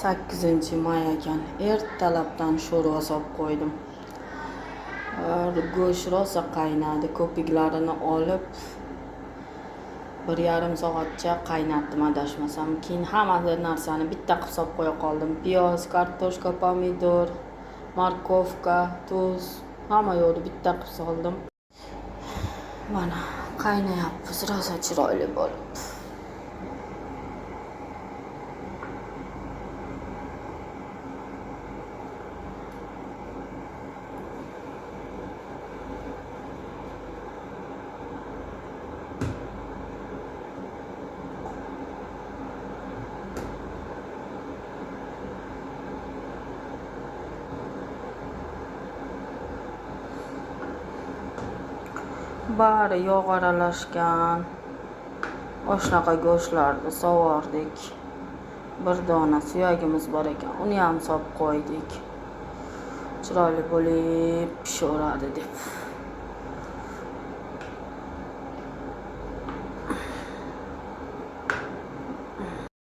8-may ekan. Ertalabdan sho'rva solib qo'ydim. Go'sht rosa qaynadi. Ko'piklarini olib 1,5 soatcha qaynatdim adashmasam. Keyin hamma narsani bitta qilib solib qo'ya qoldim. Piyoz, kartoshka, pomidor, morkovka, tuz, hamma yo'qni bitta qilib soldim. Mana qaynayapmiz, rosa chiroyli bo'lib. Bari yog' aralashgan. O'shanaqa go'shtlarni sovordik. Bir dona suyagimiz bor ekan, uni ham solib qo'ydik. Chiroyli bo'lib pishaveradi deb.